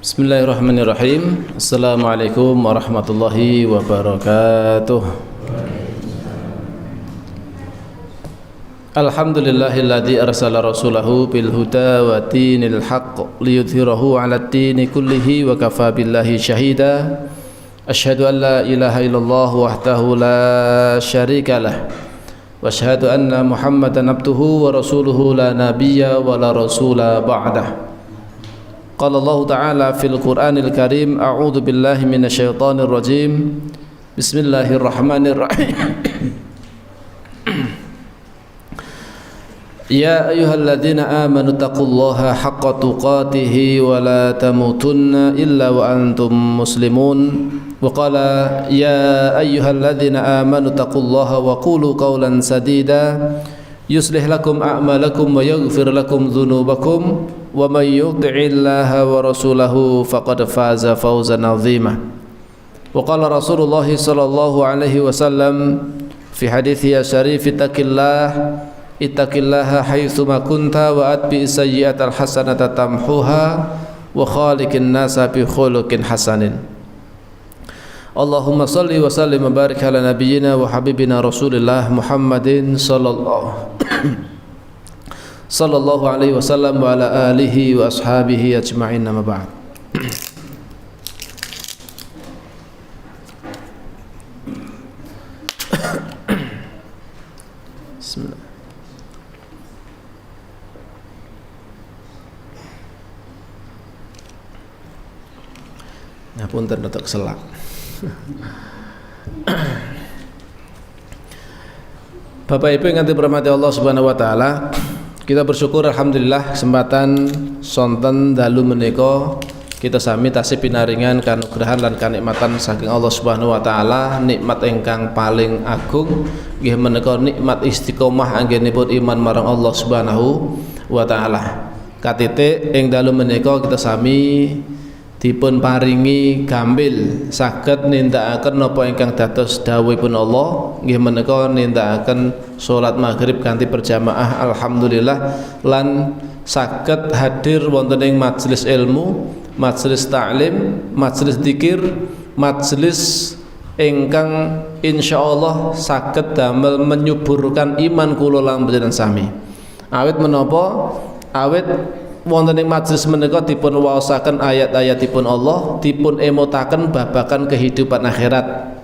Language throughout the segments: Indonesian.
Bismillahirrahmanirrahim. Assalamualaikum warahmatullahi wabarakatuh. Alhamdulillahilladzi arsala rasulahu bil huda wa dinil haqq liyudhhirahu 'alad dini kullihi wa kafa billahi syahida. Asyhadu an la ilaha illallah wahdahu la syarika lah wa asyhadu anna Muhammadan abduhu wa rasuluhu la nabiyya wa la rasula ba'dah. Qala Allah Ta'ala fil Qur'anil Karim, a'udzu billahi minasyaitonir rajim. Bismillahirrahmanirrahim. Ya ayyuhalladzina amanu taqullaha haqqa tuqatih wa la tamutunna illa wa antum muslimun. Wa qala ya ayyuhalladzina amanu taqullaha wa qulu qawlan sadida yuslih lakum a'malakum wa yaghfir lakum dhunubakum wa may yuti'illaha wa rasulahu faqad faza fawzan 'azima. Wa qala Rasulullah sallallahu alaihi wasallam fi hadithi syarif, ittaqillaha haitsu ma kunta wa atbi sayyi'atal hasanata tamhuha wa khaliqin nasa bi khuluqin hasanin. Allahumma salli wa sallim wa barik ala nabiyyina wa habibina Rasulillah Muhammadin sallallahu alaihi wasallam wa ala alihi wa ashabihi ajma'in, amma ba'd. Bismillah. Ngapunten untuk selak. Bapak Ibu yang dirahmati Allah Subhanahu wa taala, kita bersyukur alhamdulillah kesempatan sonten dalu menika kita sami tasih pinaringan kanugrahan lan kanikmatan saking Allah Subhanahu wa taala, nikmat ingkang paling agung nggih menika nikmat istiqomah anggenipun iman marang Allah Subhanahu wa taala. Katitik ing dalu menika kita sami dipun paringi gambil saged nindakaken napa ingkang dados dawuhipun Allah, nggih menika nindakaken salat maghrib kanthi berjamaah alhamdulillah, lan saged hadir wonten ing majelis ilmu, majelis ta'lim, majelis dzikir, majelis ingkang insyaallah saged damel menyuburkan iman kula lan panjenengan sami. Awit menapa? Awit wonten ing majelis menika dipun waosaken ayat-ayatipun Allah, dipun emotaken babagan kehidupan akhirat.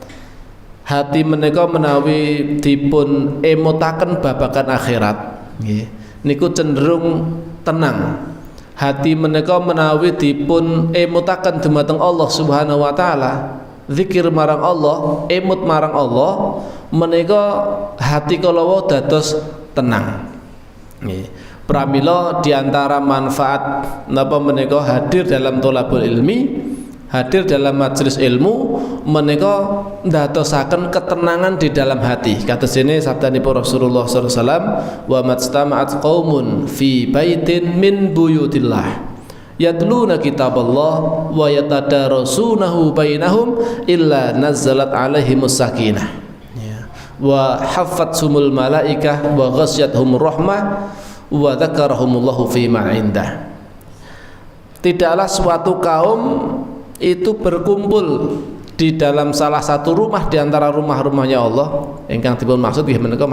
Hati menika menawi dipun emotaken babagan akhirat, nggih, niku cenderung tenang. Hati menika menawi dipun emotaken dumateng Allah Subhanahu wa taala, zikir marang Allah, emut marang Allah, menika hati kala dados tenang, nggih. Pramila diantara manfaat napa menika hadir dalam thalabul ilmi, hadir dalam majelis ilmu, menika ndadosaken ketenangan di dalam hati. Kados dene sabdanipun Rasulullah sallallahu alaihi wasallam, wa majtama'at qaumun fi baitin min buyutillah yatluna kitaballah wa yatadarasunahu bainahum illa nazzalat alaihimus sakinah wa haffathumul malaikah wa ghasyiyatuhum rahmah wa dzakarahumullahu fi ma indah. Tidaklah suatu kaum itu berkumpul di dalam salah satu rumah di antara rumah-rumahnya Allah ingkang dipun maksud nggih menika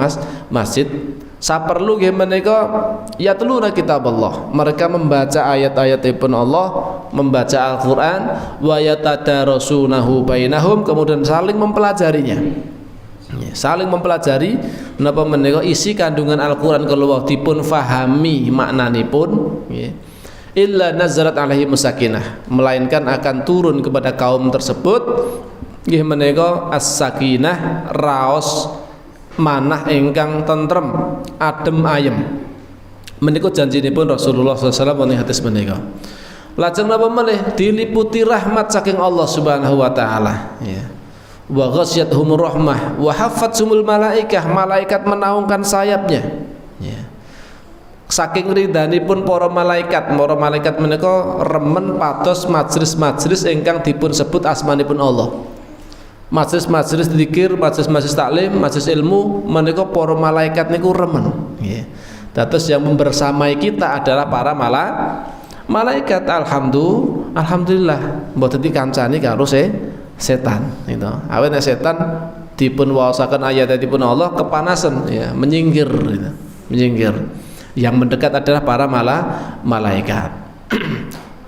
masjid. Saperlu nggih menika yatluna kitaballah, mereka membaca ayat-ayatipun Allah, membaca Al-Qur'an, wa yatadarasunahu bainahum, kemudian saling mempelajarinya. Saling mempelajari napa menika isi kandungan Al-Qur'an kalau dipun fahami maknanipun, illa nazarat alaihi musakinah, melainkan akan turun kepada kaum tersebut nggih menika as-sakinah, raos manah ingkang tentrem, adem ayem. Menika janjinipun Rasulullah sallallahu alaihi wasallam hadis menika. Lajeng napa malih diliputi rahmat saking Allah Subhanahu wa taala, ya. Wa ghasyiyatuhum rahmah wa haffathumul malaikah, malaikat menaungkan sayapnya, ya. Saking ridhanipun para malaikat menika remen pados majelis-majelis ingkang dipun sebut asmanipun Allah. Majelis-majelis zikir, majelis-majelis taklim, majelis ilmu menika para malaikat niku remen, nggih. Dados yang membersamai kita adalah para Malaikat alhamdulillah mboten dikancani karo setan gitu. Awet nek setan dipun waosaken ayatipun Allah kepanasan ya, menyingkir gitu. Menyingkir. Yang mendekat adalah para malaikat.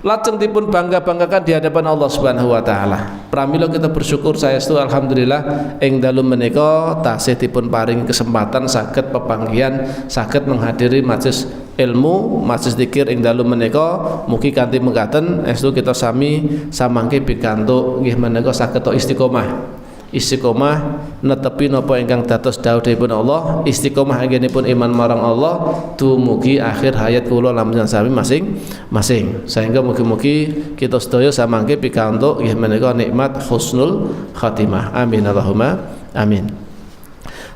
Lajeng dipun bangga-banggakan di hadapan Allah Subhanahu wa taala. Pramila kita bersyukur saestu alhamdulillah ing dalu menika tasih dipun paring kesempatan saged pepanggihan, saged menghadiri majelis ilmu, majelis zikir ing dalu menika. Mugi kanthi mekaten estu kita sami samangke pikantuk nggih menika saged istiqomah. Istiqomah netepi napa ingkang dados dawuhipun Allah, istiqomah anggenipun iman marang Allah dumugi akhir hayat kula lan sami masing-masing. Sehingga mugi-mugi kita sedaya samangke pikantuk nggih menika nikmat husnul khatimah. Amin Allahumma amin.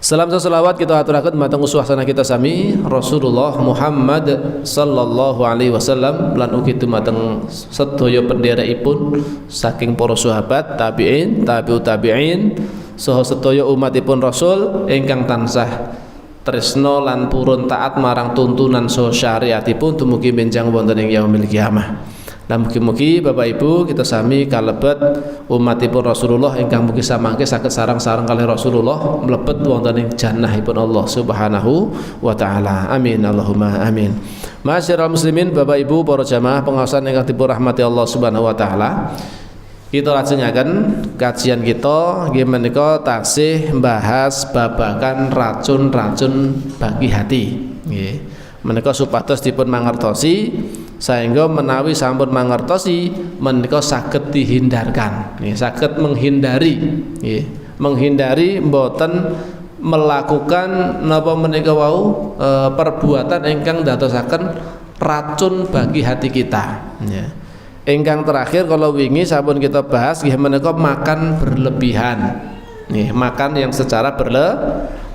Salam salawat kita aturaken dumateng uswahana kita sami Rasulullah Muhammad sallallahu alaihi wasallam lan ugi dumateng sedaya pendherekipun saking para sahabat, tabi'in, tabi'ut tabi'in saha sedaya umatipun Rasul ingkang tansah tresna lan purun taat marang tuntunan saha syariatipun dumugi benjang wonten ing yaumil kiamah. Lan mugi-mugi Bapak Ibu kita sami kalebet umatipun Rasulullah ingkang mugi samangke saged sareng-sareng kalih Rasulullah mlebet wonten ing jannahipun Allah Subhanahu wa taala. Amin Allahumma amin. Masyiral muslimin, Bapak Ibu para jamaah pengaosan ingkang dipun rahmati Allah Subhanahu wa taala. Kita lajengaken kajian kita nggih menika taksih mbahas babagan racun-racun bagi hati nggih. Menika supados dipun mangertosi sehingga menawi sampun mangertosi menika saged dihindarkan nggih, saged menghindari nggih, menghindari mboten melakukan napa menika wau perbuatan ingkang dadosaken racun bagi hati kita nggih. Ingkang terakhir kalau wingi sampun kita bahas nggih menika makan berlebihan nggih, makan yang secara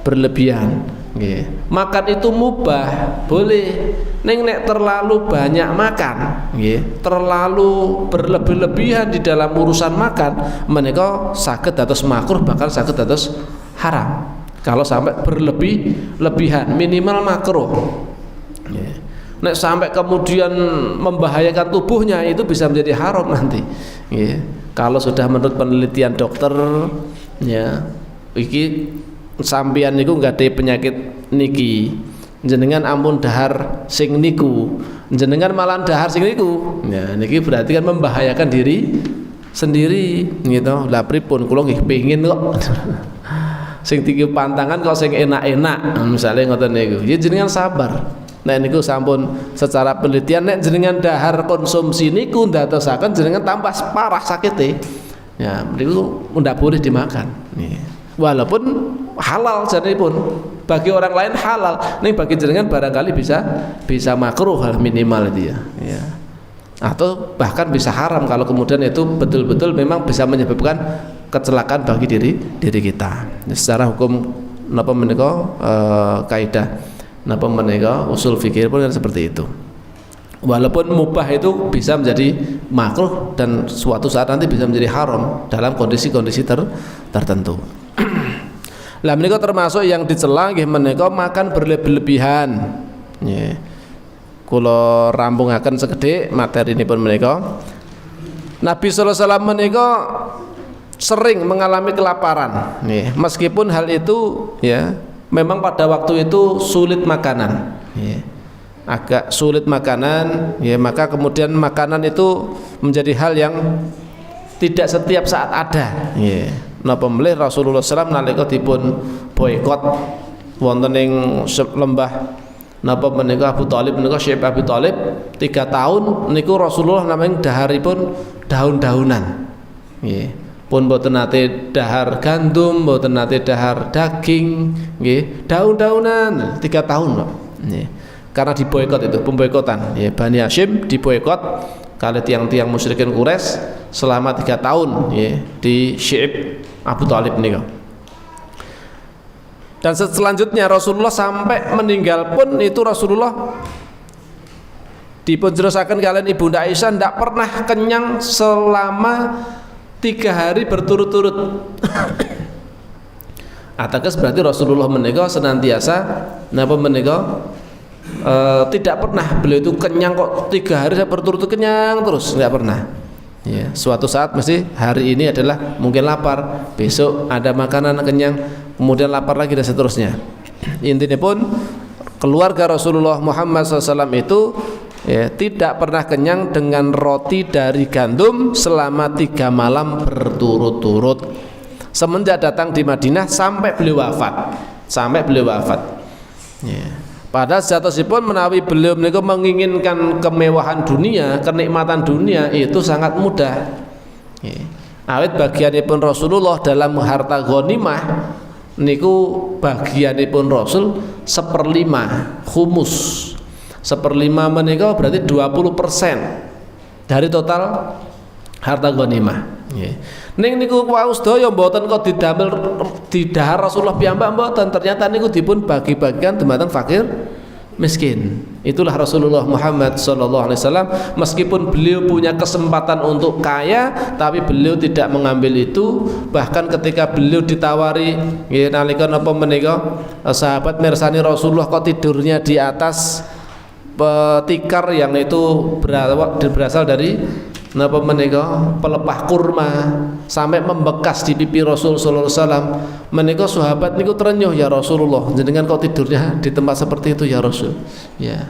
berlebihan nggih. Makan itu mubah, boleh. Ning nek terlalu banyak makan nggih, terlalu berlebih-lebihan di dalam urusan makan menika saged dados makruh, bahkan saged dados haram. Kalau sampai berlebih-lebihan minimal makruh nggih. Nek sampai kemudian membahayakan tubuhnya itu bisa menjadi haram nanti nggih. Kalau sudah menurut penelitian dokter ya iki sampeyan niku nggadahi penyakit niki, jenengan ampun dahar sing niku, jenengan malah dahar sing niku. Ya niki berarti kan membahayakan diri sendiri gitu. Lah pripun kula nggih pengin kok sing tinggi pantangan kok sing enak-enak misalnya ngoten niku. Ya jenengan sabar. Nek niku sampun secara penelitian nek jenengan dahar konsumsi niku ndadosaken jenengan tambah parah sakite. Ya niku ndak boleh dimakan. Nih. Walaupun halal janipun bagi orang lain halal, nih bagi jenengan barangkali bisa makruh minimal itu ya. Atau bahkan bisa haram kalau kemudian itu betul-betul memang bisa menyebabkan kecelakaan bagi diri kita. Secara hukum napa menika kaidah napa menika usul fikih pun seperti itu. Walaupun mubah itu bisa menjadi makruh dan suatu saat nanti bisa menjadi haram dalam kondisi-kondisi tertentu. Lah menika termasuk yang dicela nggih menika makan berlebihan. Nggih. Kula rampungaken sekedhik materinipun menika. Nabi sallallahu alaihi wasallam menika sering mengalami kelaparan. Nggih. Meskipun hal itu ya memang pada waktu itu sulit makanan. Nggih. Agak sulit makanan, ya maka kemudian makanan itu menjadi hal yang tidak setiap saat ada. Ya. Napa melih Rasulullah SAW nalika dipun boikot wonten ing lembah napa menika Abu Thalib menika Syekh Abu Thalib 3 tahun niku Rasulullah namanya daharipun daun-daunan. Ya. Pun mboten nate dahar gandum, mboten nate dahar daging, nggih, daun-daunan 3 tahun, Pak. Nggih. Karena diboikot itu pemboikotan ya, Bani Hashim diboikot kali tiang-tiang musyrikin Quraisy selama 3 tahun ya, di Syekh Abu Thalib nika. Dan selanjutnya Rasulullah sampai meninggal pun itu Rasulullah dipunjerosaken kalian Ibunda Aisyah ndak pernah kenyang selama 3 hari berturut-turut. Ateges berarti Rasulullah menika senantiasa napa menika tidak pernah beliau itu kenyang kok 3 hari saya berturut-turut kenyang terus, nggak pernah. Ya, suatu saat mesti hari ini adalah mungkin lapar, besok ada makanan kenyang, kemudian lapar lagi dan seterusnya. Intinya pun keluarga Rasulullah Muhammad SAW itu ya, tidak pernah kenyang dengan roti dari gandum selama 3 malam berturut-turut semenjak datang di Madinah sampai beliau wafat. Ya. Padahal sejatosipun menawi beliau menginginkan kemewahan dunia, kenikmatan dunia itu sangat mudah. Ya. Awit bagianipun Rasulullah dalam harta ghanimah niku bagianipun Rasul 1/5 khumus. 1/5 menika berarti 20% dari total harta ghanimah. Nggih. Ning niku wau sedaya mboten kok didamel didhahar Rasulullah piyambak mboten, ternyata niku dipun bagi-bagikan dumateng fakir miskin. Itulah Rasulullah Muhammad sallallahu alaihi wasallam, meskipun beliau punya kesempatan untuk kaya tapi beliau tidak mengambil itu. Bahkan ketika beliau ditawari nggih nalika napa menika sahabat mirsani Rasulullah kok tidurnya di atas tikar yang itu berasal dari napa menika pelepah kurma sampai membekas di pipi Rasul sallallahu alaihi wasallam. Menika sahabat niku terenyuh, ya Rasulullah, jenengan kok tidurnya di tempat seperti itu ya Rasul. Ya.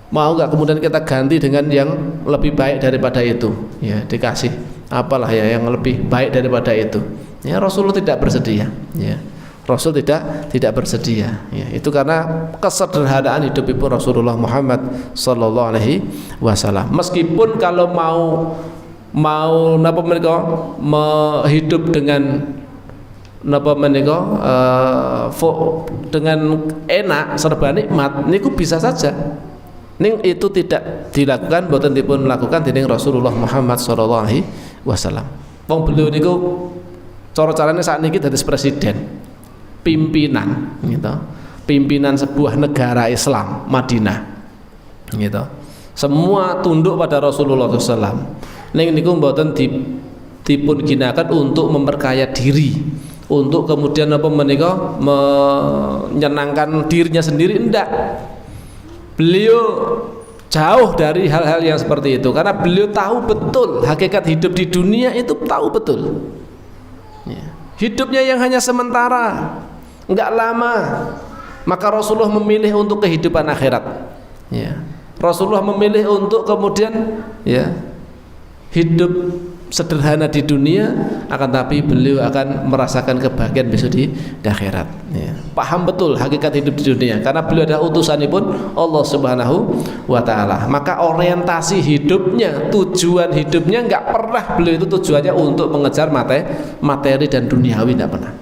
Mau enggak kemudian kita ganti dengan yang lebih baik daripada itu? Ya, dikasih apalah ya yang lebih baik daripada itu. Ya, Rasulullah tidak bersedia. Ya. Rasul tidak bersedia. Ya, itu karena kesederhanaan hidup ibu Rasulullah Muhammad sallallahu alaihi wasallam. Meskipun kalau mau napa menika hidup dengan napa menika dengan enak serba nikmat niku bisa saja. Ning itu tidak dilakukan, boten dipun lakukan dening Rasulullah Muhammad sallallahu alaihi wasallam. Wong beliau niku cara-carane sakniki dados presiden, pimpinan gitu, pimpinan sebuah negara Islam Madinah gitu, semua tunduk pada Rasulullah SAW. Ning niku mboten dipun ginakan untuk memperkaya diri, untuk kemudian apa menika menyenangkan dirinya sendiri, enggak. Beliau jauh dari hal-hal yang seperti itu karena beliau tahu betul hakikat hidup di dunia itu, tahu betul ya. Hidupnya yang hanya sementara, enggak lama. Maka Rasulullah memilih untuk kehidupan akhirat ya. Rasulullah memilih untuk kemudian ya hidup sederhana di dunia, akan tapi beliau akan merasakan kebahagiaan besok di akhirat ya. Paham betul hakikat hidup di dunia karena beliau adalah utusanipun Allah Subhanahu wa taala. Maka orientasi hidupnya, tujuan hidupnya enggak pernah beliau itu tujuannya untuk mengejar materi dan duniawi, tidak pernah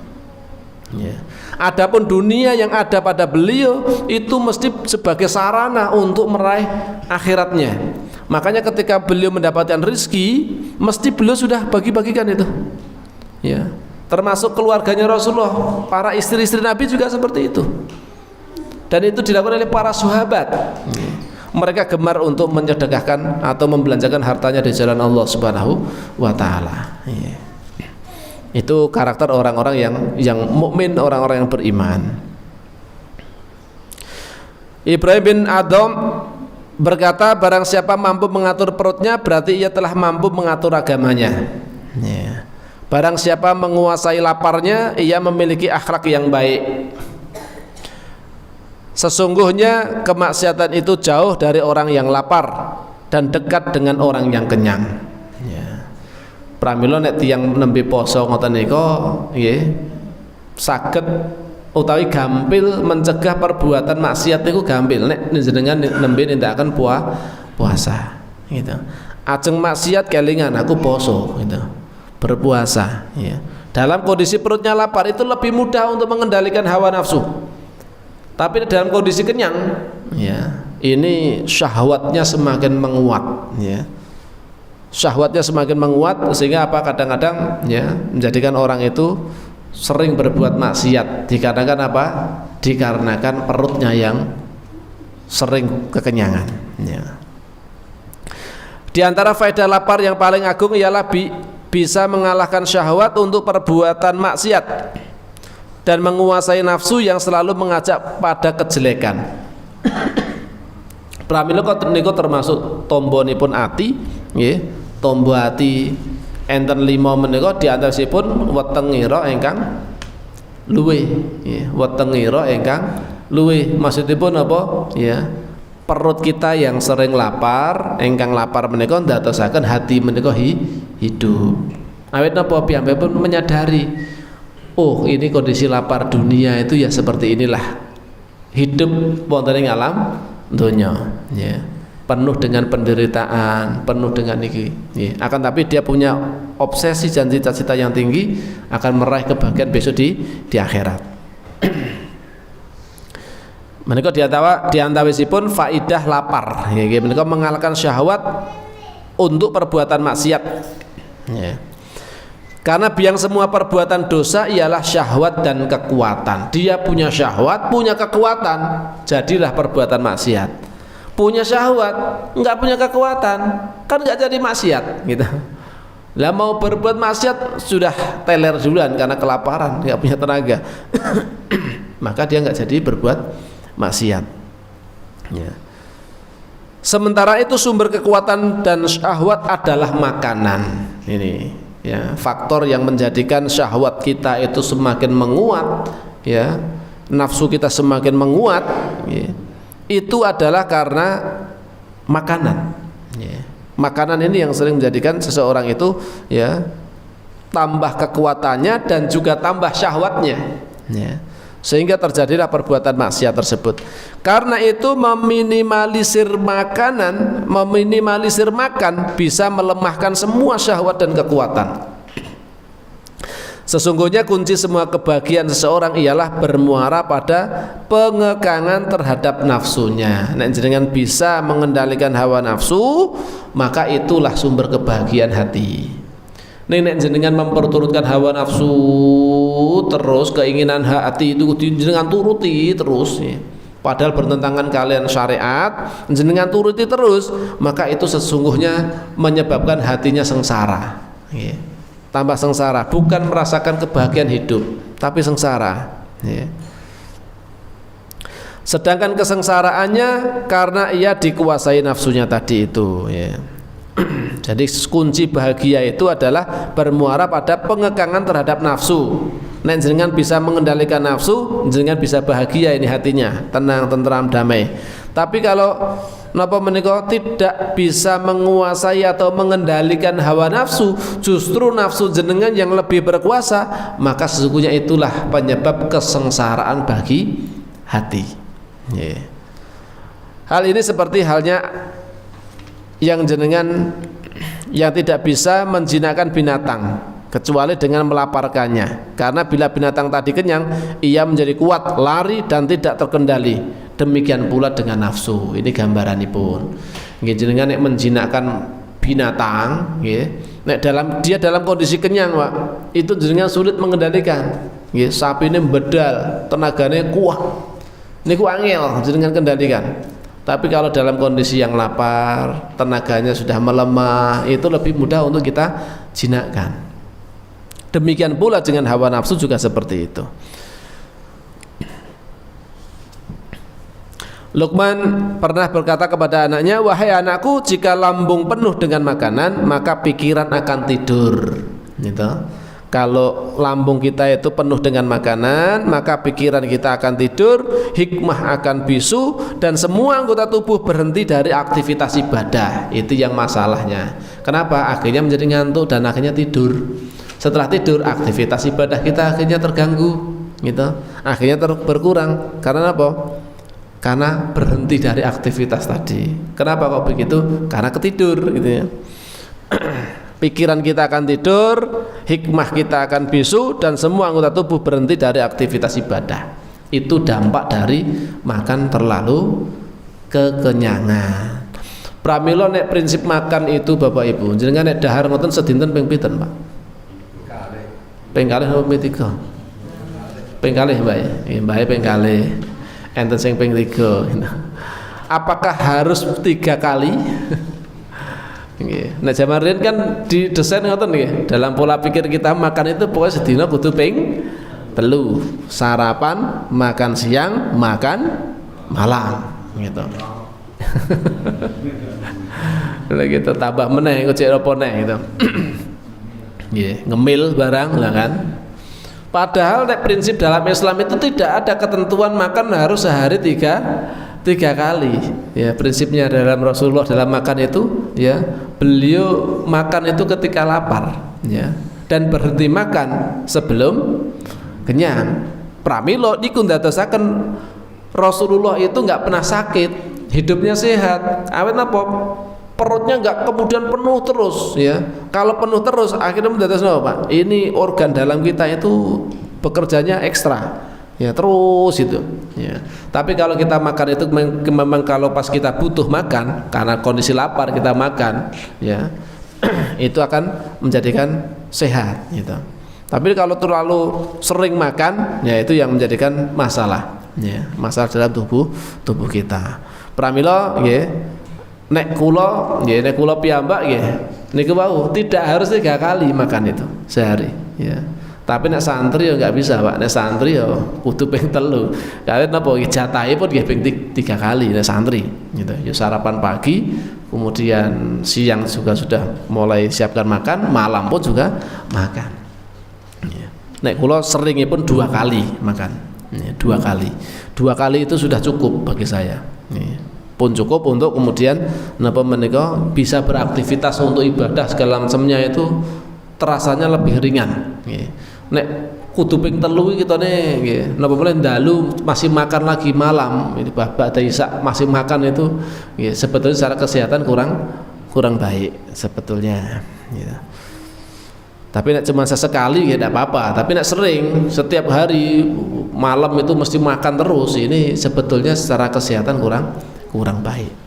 ya. Adapun dunia yang ada pada beliau itu mesti sebagai sarana untuk meraih akhiratnya. Makanya ketika beliau mendapatkan rezeki, mesti beliau sudah bagi-bagikan itu ya. Termasuk keluarganya Rasulullah, para istri-istri Nabi juga seperti itu. Dan itu dilakukan oleh para sahabat. Mereka gemar untuk menyedekahkan atau membelanjakan hartanya di jalan Allah Subhanahu wa taala ya. Itu karakter orang-orang yang mukmin, orang-orang yang beriman. Ibrahim bin Adham berkata, barang siapa mampu mengatur perutnya berarti ia telah mampu mengatur agamanya ya. Barang siapa menguasai laparnya, ia memiliki akhlak yang baik. Sesungguhnya kemaksiatan itu jauh dari orang yang lapar dan dekat dengan orang yang kenyang ya. Pramila nek tiyang nembe poso ngoten nika nggih saged utawi gampil mencegah perbuatan maksiat niku gampil nek jenengan nembe nindakaken puasa gitu. Ajeng maksiat kelingan aku poso gitu, berpuasa ya. Dalam kondisi perutnya lapar itu lebih mudah untuk mengendalikan hawa nafsu. Tapi dalam kondisi kenyang ya, ini syahwatnya semakin menguat ya. Syahwatnya semakin menguat sehingga apa kadang-kadang ya menjadikan orang itu sering berbuat maksiat. Dikarenakan apa? Dikarenakan perutnya yang sering kekenyangan ya. Di antara faedah lapar yang paling agung ialah bisa mengalahkan syahwat untuk perbuatan maksiat dan menguasai nafsu yang selalu mengajak pada kejelekan. Pramila niku termasuk tombonipun ati nggih. Tombo ati enten 5 menika diantawisipun weteng ira ingkang luwih nggih. Weteng ira ingkang luwih maksudipun apa? Ya. Perut kita yang sering lapar, ingkang lapar menika ndadosaken hati menika hidup. Awit napa piyambakipun menyadari, oh ini kondisi lapar dunia itu ya seperti inilah. Hidup wonten ing alam donya, ya. Penuh dengan penderitaan, penuh dengan niki. Ya. Akan tapi dia punya obsesi dan cita-cita yang tinggi akan meraih kebahagiaan besok di akhirat. Menika diantawisipun faidah lapar. Ya, menika mengalahkan syahwat untuk perbuatan maksiat. Ya. Karena biang semua perbuatan dosa ialah syahwat dan kekuatan. Dia punya syahwat, punya kekuatan, jadilah perbuatan maksiat. Punya syahwat, enggak punya kekuatan, kan enggak jadi maksiat gitu. Lah mau berbuat maksiat sudah teler duluan karena kelaparan, enggak punya tenaga. Maka dia enggak jadi berbuat maksiat. Ya. Sementara itu sumber kekuatan dan syahwat adalah makanan. Ini ya, faktor yang menjadikan syahwat kita itu semakin menguat, ya, nafsu kita semakin menguat, ya, itu adalah karena makanan, ya. Makanan ini yang sering menjadikan seseorang itu, ya, tambah kekuatannya dan juga tambah syahwatnya, ya. Sehingga terjadilah perbuatan maksiat tersebut. Karena itu meminimalisir makan bisa melemahkan semua syahwat dan kekuatan. Sesungguhnya kunci semua kebahagiaan seseorang ialah bermuara pada pengekangan terhadap nafsunya. Nek jenengan bisa mengendalikan hawa nafsu, maka itulah sumber kebahagiaan hati. Nek jenengan memperturutkan hawa nafsu terus, keinginan hati itu jenengan turuti terus, ya. Padahal bertentangan kalian syariat, jenengan turuti terus, maka itu sesungguhnya menyebabkan hatinya sengsara, ya. Tambah sengsara, bukan merasakan kebahagiaan hidup, tapi sengsara, ya. Sedangkan kesengsaraannya karena ia dikuasai nafsunya tadi itu, ya. Jadi kunci bahagia itu adalah bermuara pada pengekangan terhadap nafsu. Nek jenengan bisa mengendalikan nafsu, jenengan bisa bahagia ini hatinya, tenang, tentram, damai. Tapi kalau napa menika tidak bisa menguasai atau mengendalikan hawa nafsu, justru nafsu jenengan yang lebih berkuasa, maka sesungguhnya itulah penyebab kesengsaraan bagi hati. Yeah. Hal ini seperti halnya yang jenengan yang tidak bisa menjinakkan binatang kecuali dengan melaparkannya, karena bila binatang tadi kenyang ia menjadi kuat, lari dan tidak terkendali. Demikian pula dengan nafsu. Ini gambaranipun. Nggih, jenengan nek menjinakkan binatang, nggih, nek dia dalam kondisi kenyang, Pak, itu jenengan sulit mengendalikan. Nggih, sapine bedal, tenagane kuat. Niku angel jenengan kendalikan. Tapi kalau dalam kondisi yang lapar, tenaganya sudah melemah, itu lebih mudah untuk kita jinakkan. Demikian pula dengan hawa nafsu juga seperti itu. Luqman pernah berkata kepada anaknya, "Wahai anakku, jika lambung penuh dengan makanan, maka pikiran akan tidur." Gitu. Kalau lambung kita itu penuh dengan makanan, maka pikiran kita akan tidur, hikmah akan bisu, dan semua anggota tubuh berhenti dari aktivitas ibadah. Itu yang masalahnya. Kenapa? Akhirnya menjadi ngantuk dan akhirnya tidur. Setelah tidur, aktivitas ibadah kita akhirnya terganggu, gitu. Akhirnya berkurang. Karena apa? Karena berhenti dari aktivitas tadi. Kenapa kok begitu? Karena ketidur, gitu ya. Pikiran kita akan tidur, hikmah kita akan bisu, dan semua anggota tubuh berhenti dari aktivitas ibadah. Itu dampak dari makan terlalu kekenyangan. Pramila nek prinsip makan itu Bapak Ibu, jenengan nek dahar ngoten sedinten ping pinten, Pak? Ping kalih napa ping 3? Ping kalih, Mbak. Nggih, Mbak ping kalih. Enten sing ping 3. Apakah harus 3 kali? Nah, zaman riyen kan didesain ngoten nggih. Dalam pola pikir kita makan itu pokoknya sedina kudu ping 3. Sarapan, makan siang, makan malam. gitu. Lagi gitu tambah meneh kok cek apa neh gitu. Nggih, ngemil barang lah kan. Padahal prinsip dalam Islam itu tidak ada ketentuan makan harus sehari tiga kali. Ya, prinsipnya dalam Rasulullah dalam makan itu ya, beliau makan itu ketika lapar ya, dan berhenti makan sebelum kenyang. Pramila niku ndadosaken Rasulullah itu nggak pernah sakit, hidupnya sehat. Awet napa? Perutnya nggak kemudian penuh terus ya. Kalau penuh terus akhirnya mendadak apa Pak? Ini organ dalam kita itu bekerjanya ekstra ya, terus itu ya. Tapi kalau kita makan itu memang kalau pas kita butuh makan karena kondisi lapar kita makan ya, itu akan menjadikan sehat gitu. Tapi kalau terlalu sering makan ya, itu yang menjadikan masalah ya, masalah dalam tubuh kita. Pramila nggih, nek kula piyambak nggih niku wau tidak harus 3 kali makan itu sehari ya. Tapi nek santri ya nggak bisa Pak, nek santri ya kudu ping 3. Kawit napa jatahe pun nggih ping 3 kali nek santri gitu. Ya sarapan pagi, kemudian siang juga sudah mulai siapkan makan, malam pun juga makan. Ya. Nek kula seringipun 2 kali makan. Ya, 2 kali. 2 kali itu sudah cukup bagi saya. Ya. Pun cukup untuk kemudian napa menika bisa beraktivitas untuk ibadah segala macamnya itu terasanya lebih ringan nggih. Nek kudu ping 3 iki kitane nggih, napa meneh dalu masih makan lagi malam, ini ba'da isya masih makan itu nggih, sebetulnya secara kesehatan kurang baik sebetulnya gitu. Tapi nek cuma sesekali ya tidak apa-apa, tapi nek sering setiap hari malam itu mesti makan terus, ini sebetulnya secara kesehatan kurang baik.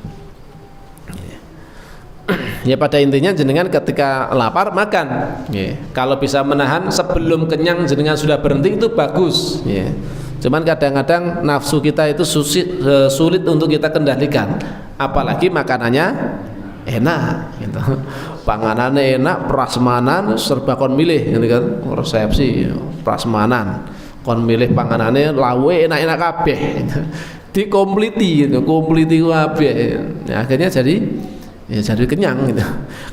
Ya pada intinya jenengan ketika lapar makan. Ya. Kalau bisa menahan sebelum kenyang jenengan sudah berhenti itu bagus. Ya. Cuman kadang-kadang nafsu kita itu sulit untuk kita kendalikan. Apalagi makanannya enak. Gitu. Panganannya enak, prasmanan serba kon milih, gitu kan? Resepsi, prasmanan, kon milih panganannya lawe enak-enak kabeh. Dikompliti gitu, kompliti kabeh. Ya, akhirnya jadi kenyang gitu.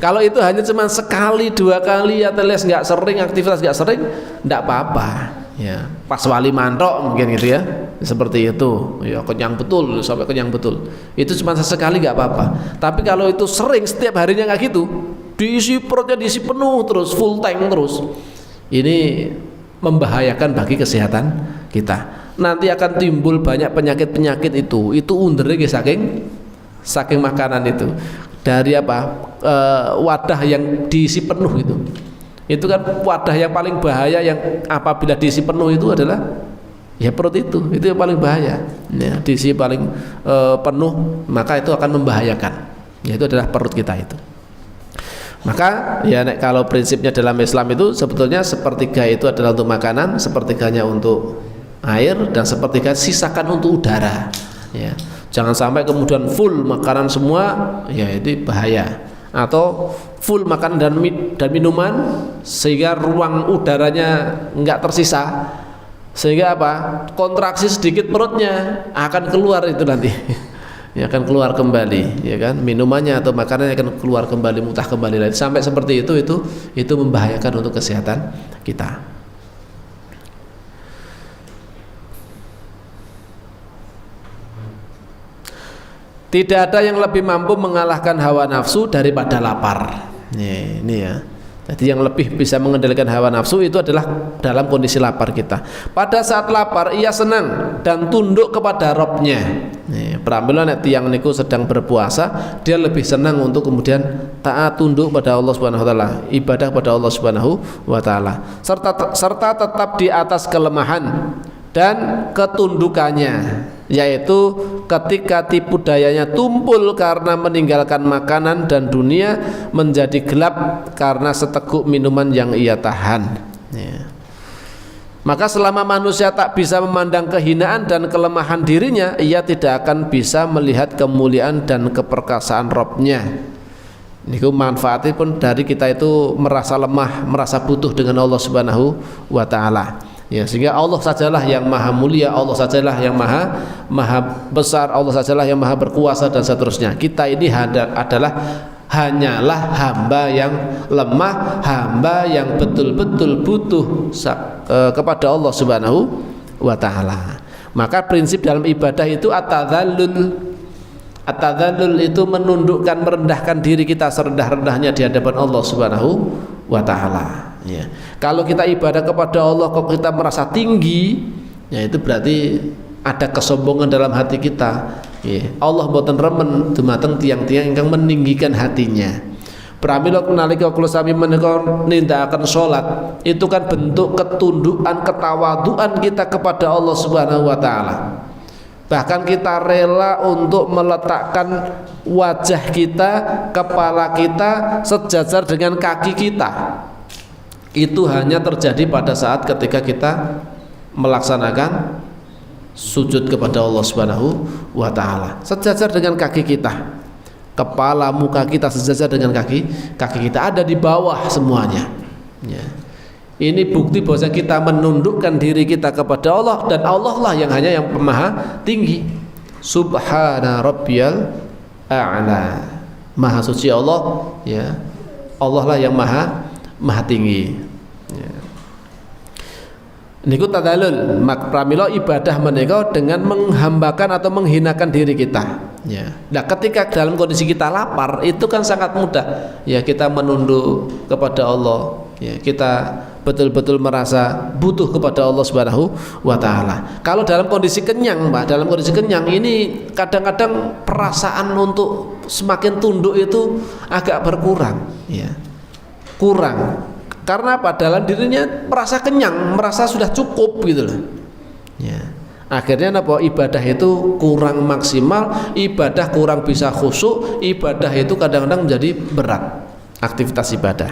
Kalau itu hanya cuma sekali 2 kali atau les nggak sering, aktivitas nggak sering, nggak apa-apa ya, pas wali mantok mungkin gitu ya, seperti itu ya, kenyang betul sampai kenyang betul, itu cuma sesekali nggak apa-apa. Tapi kalau itu sering setiap harinya nggak gitu, diisi perutnya diisi penuh terus, full tank terus, ini membahayakan bagi kesehatan kita. Nanti akan timbul banyak penyakit-penyakit itu undernya saking makanan itu. Dari wadah yang diisi penuh itu kan wadah yang paling bahaya, yang apabila diisi penuh itu adalah ya perut itu yang paling bahaya ya, diisi paling penuh maka itu akan membahayakan, yaitu adalah perut kita itu. Maka ya kalau prinsipnya dalam Islam itu sebetulnya sepertiga itu adalah untuk makanan, sepertiganya untuk air, dan sepertiga sisakan untuk udara ya. Jangan sampai kemudian full makanan semua, ya itu bahaya. Atau full makanan dan minuman sehingga ruang udaranya enggak tersisa, sehingga kontraksi sedikit perutnya akan keluar itu nanti. Ya akan keluar kembali, ya kan, minumannya atau makanannya akan keluar kembali, muntah kembali lagi. Sampai seperti itu membahayakan untuk kesehatan kita. Tidak ada yang lebih mampu mengalahkan hawa nafsu daripada lapar. Ini ya. Jadi yang lebih bisa mengendalikan hawa nafsu itu adalah dalam kondisi lapar kita. Pada saat lapar ia senang dan tunduk kepada Robnya. Pramila nek tiyang niku sedang berpuasa, dia lebih senang untuk kemudian taat tunduk pada Allah Subhanahu wa taala, ibadah pada Allah Subhanahu wa taala. Serta tetap di atas kelemahan dan ketundukannya, yaitu ketika tipu dayanya tumpul karena meninggalkan makanan dan dunia menjadi gelap karena seteguk minuman yang ia tahan ya. Maka selama manusia tak bisa memandang kehinaan dan kelemahan dirinya, ia tidak akan bisa melihat kemuliaan dan keperkasaan Robnya. Ini manfaatnya pun dari kita itu merasa lemah, merasa butuh dengan Allah Subhanahu wa taala. Ya, sehingga Allah sajalah yang maha mulia, Allah sajalah yang maha besar, Allah sajalah yang maha berkuasa dan seterusnya. Kita ini adalah hanyalah hamba yang lemah, hamba yang betul-betul butuh kepada Allah Subhanahu wa taala. Maka prinsip dalam ibadah itu at-tadzallul. At-tadzallul itu menundukkan, merendahkan diri kita serendah-rendahnya di hadapan Allah Subhanahu wa taala. Ya. Kalau kita ibadah kepada Allah kok kita merasa tinggi, ya itu berarti ada kesombongan dalam hati kita. Ya. Allah mboten remen dumateng tiang-tiang ingkang meninggikan hatinya. Pramila nalika kula sami menika nindakaken salat, itu kan bentuk ketundukan, ketawaduan kita kepada Allah Subhanahu wa taala. Bahkan kita rela untuk meletakkan wajah kita, kepala kita sejajar dengan kaki kita. Itu hanya terjadi pada saat ketika kita melaksanakan sujud kepada Allah Subhanahu wa taala. Sejajar dengan kaki kita. Kepala, muka kita sejajar dengan kaki kita, ada di bawah semuanya. Ya. Ini bukti bahwa kita menundukkan diri kita kepada Allah, dan Allah lah yang hanya yang maha tinggi. Subhana rabbiyal a'la. Maha suci Allah, ya. Allah lah yang maha tinggi. Ya. Niku tadzallul, mak pramila ibadah menika dengan menghambakan atau menghinakan diri kita. Ya. Nah, ketika dalam kondisi kita lapar, itu kan sangat mudah. Ya, kita menunduk kepada Allah. Ya, kita betul-betul merasa butuh kepada Allah Subhanahu wa taala. Kalau dalam kondisi kenyang, Pak, dalam kondisi kenyang ini kadang-kadang perasaan untuk semakin tunduk itu agak berkurang, ya. Kurang. Karena apa? Dalam dirinya merasa kenyang, merasa sudah cukup gitu loh. Ya. Akhirnya apa? Ibadah itu kurang maksimal, ibadah kurang bisa khusyuk, ibadah itu kadang-kadang menjadi berat aktivitas ibadah.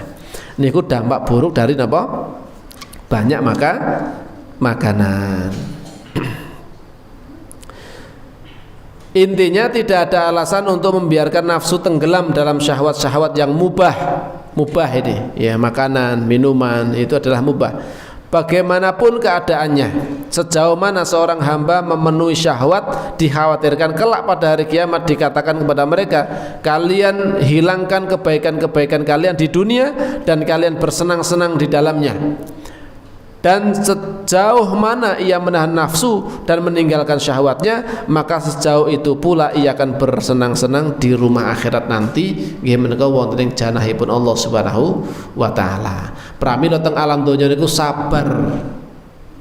Niku dampak buruk dari apa? Banyak makanan. Intinya tidak ada alasan untuk membiarkan nafsu tenggelam dalam syahwat-syahwat yang mubah ini, ya, makanan, minuman itu adalah mubah. Bagaimanapun keadaannya, sejauh mana seorang hamba memenuhi syahwat, dikhawatirkan kelak pada hari kiamat dikatakan kepada mereka, kalian hilangkan kebaikan-kebaikan kalian di dunia dan kalian bersenang-senang di dalamnya. Dan sejauh mana ia menahan nafsu dan meninggalkan syahwatnya, maka sejauh itu pula ia akan bersenang-senang di rumah akhirat nanti. Nggih menika wonten ing janahipun Allah Subhanahu wa taala. Pramila teng alam donya niku sabar.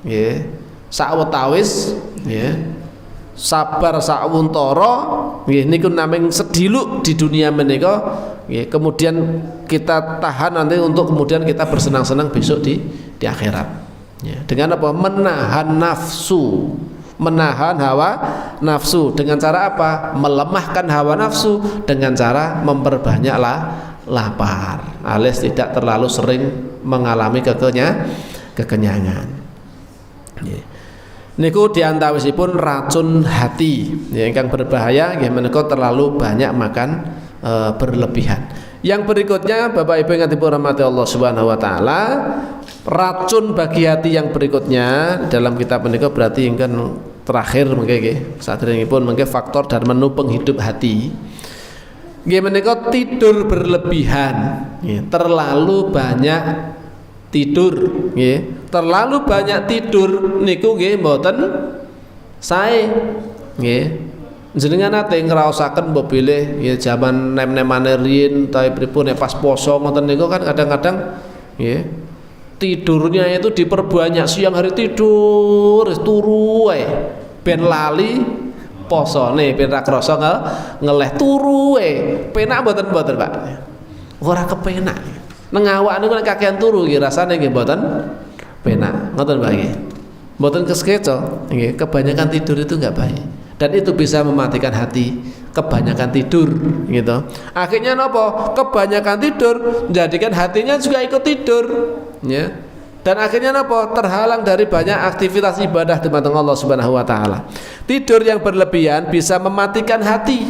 Nggih. Sawetawis, nggih. Sabar sawuntara, nggih niku namung sediluk di dunia menika, nggih. Kemudian kita tahan nanti untuk kemudian kita bersenang-senang besok di akhirat. Ya, dengan apa? Menahan nafsu, menahan hawa nafsu. Dengan cara apa? Melemahkan hawa nafsu dengan cara memperbanyaklah lapar, alias tidak terlalu sering mengalami kekenyangan. Ya. Niku diantawisipun racun hati, ya, ingkang berbahaya nggih menika terlalu banyak makan berlebihan. Yang berikutnya, Bapak Ibu yang dirahmati Allah Subhanahu wa taala, racun bagi hati yang berikutnya dalam kitab menika berarti ingkang terakhir mengke nggih, sadèrèngipun mengke faktor dan menu penghidup hati. Nggih menika tidur berlebihan, nggih, terlalu banyak tidur, nggih. Terlalu banyak tidur niku nggih mboten sae, nggih. Jenengan ate ngraosaken mbok bilih ya jaman nem-nemane riyin ta pripun pas poso ngoten niku kan kadang-kadang nggih tidurnya itu diperbanyak, siang hari tidur turu wae ben lali posone, ben ra krasa ngeleh turu wae. Penak mboten Pak? Ora kepenak. Nang awak niku nek kakean turu nggih rasane nggih mboten penak. Ngoten Pak nggih. Mboten keskeco nggih, kebanyakan tidur itu enggak baik. Dan itu bisa mematikan hati. Kebanyakan tidur gitu. Akhirnya nopo? Kebanyakan tidur menjadikan hatinya juga ikut tidur, ya. Dan akhirnya nopo? Terhalang dari banyak aktivitas ibadah dumateng Allah Subhanahu wa taala. Tidur yang berlebihan bisa mematikan hati,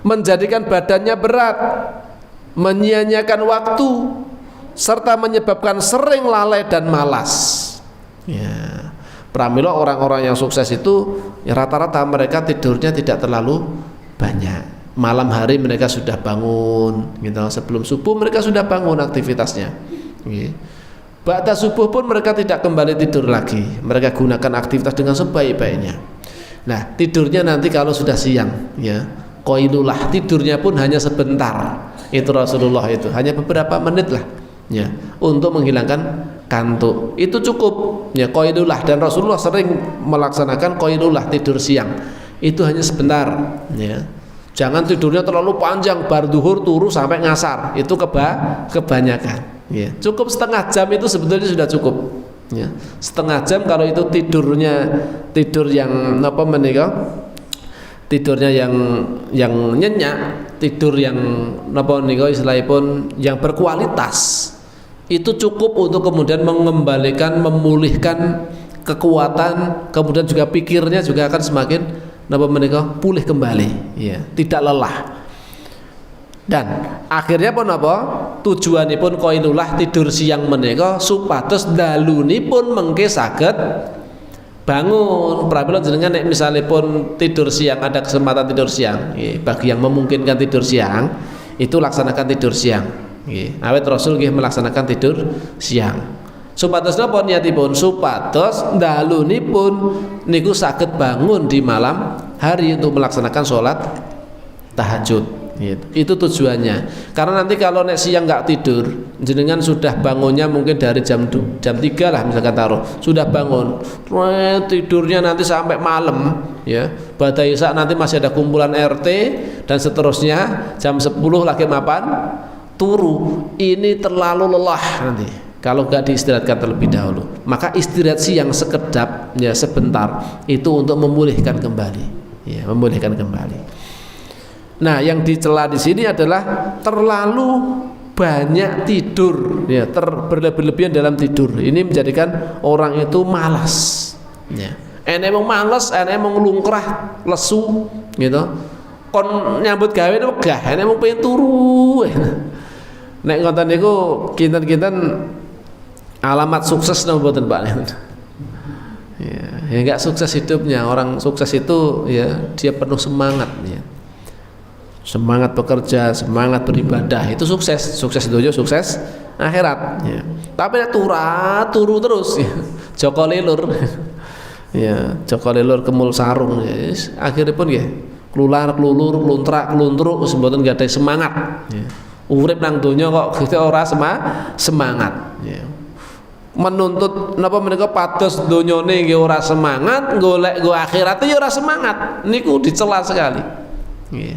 menjadikan badannya berat, menyia-nyiakan waktu, serta menyebabkan sering lalai dan malas. Ya. Pramila orang-orang yang sukses itu ya rata-rata mereka tidurnya tidak terlalu banyak. Malam hari mereka sudah bangun, gitu. Sebelum subuh mereka sudah bangun aktivitasnya. Ba'da subuh pun mereka tidak kembali tidur lagi. Mereka gunakan aktivitas dengan sebaik-baiknya. Nah, tidurnya nanti kalau sudah siang, ya, qailulah, tidurnya pun hanya sebentar. Itu Rasulullah itu, hanya beberapa menit lah, ya, untuk menghilangkan kantuk. Itu cukup, ya, qailulah. Dan Rasulullah sering melaksanakan qailulah, tidur siang. Itu hanya sebentar, ya. Jangan tidurnya terlalu panjang, bar duhur turu sampai ngasar. Itu kebanyakan. Ya, cukup setengah jam itu sebetulnya sudah cukup. Ya, setengah jam kalau itu tidur yang apa menikah, tidurnya yang nyenyak, tidur yang apa menikah istilahnya pun yang berkualitas, itu cukup untuk kemudian mengembalikan, memulihkan kekuatan, kemudian juga pikirnya juga akan semakin apa menikah pulih kembali, ya, tidak lelah. Dan akhirnya pun apa? Tujuanipun qailulah tidur siang menika supados dalunipun mengke saged bangun. Pramila jenengan nek misalipun tidur siang, ada kesempatan tidur siang, bagi yang memungkinkan tidur siang itu laksanakan tidur siang. Awet Rasul nggih melaksanakan tidur siang. Supados napa niatipun? Supados dalunipun niku saged bangun di malam hari untuk melaksanakan sholat tahajud. Itu tujuannya. Karena nanti kalau nek siang nggak tidur, jenengan sudah bangunnya mungkin dari jam 3 lah misalkan taruh, sudah bangun, tidurnya nanti sampai malam, ya. Ba'da isya nanti masih ada kumpulan RT dan seterusnya, jam 10 lagi mapan turu. Ini terlalu lelah nanti kalau nggak diistirahatkan terlebih dahulu. Maka istirahat siang sekedap, ya, sebentar, itu untuk memulihkan kembali, ya, memulihkan kembali. Nah, yang dicela di sini adalah terlalu banyak tidur, ya, berlebihan dalam tidur. Ini menjadikan orang itu malas, ya. Emang malas, emang lungkrah, lesu, gitu. Kon nyambut gawe wegah, emang pengen turu. Nek ngoten niku kinten-kinten alamat sukses napa mboten Pak? Ya, enggak sukses hidupnya. Orang sukses itu ya dia penuh semangat, ya. Semangat bekerja, semangat beribadah, itu sukses dunia, sukses akhirat, ya. Tapi turu terus, ya. Joko lelur, ya, Joko lelur kemul sarung, ya. Akhirnya pun ya kelular kelulur keluntrak keluntruk mboten gak ada semangat, ya. Urip nang donya kok kita ora semangat, ya. Menuntut napa menika pados donyane nggih ora semangat, golek go akhirate ya ora semangat, niku dicela sekali, ya.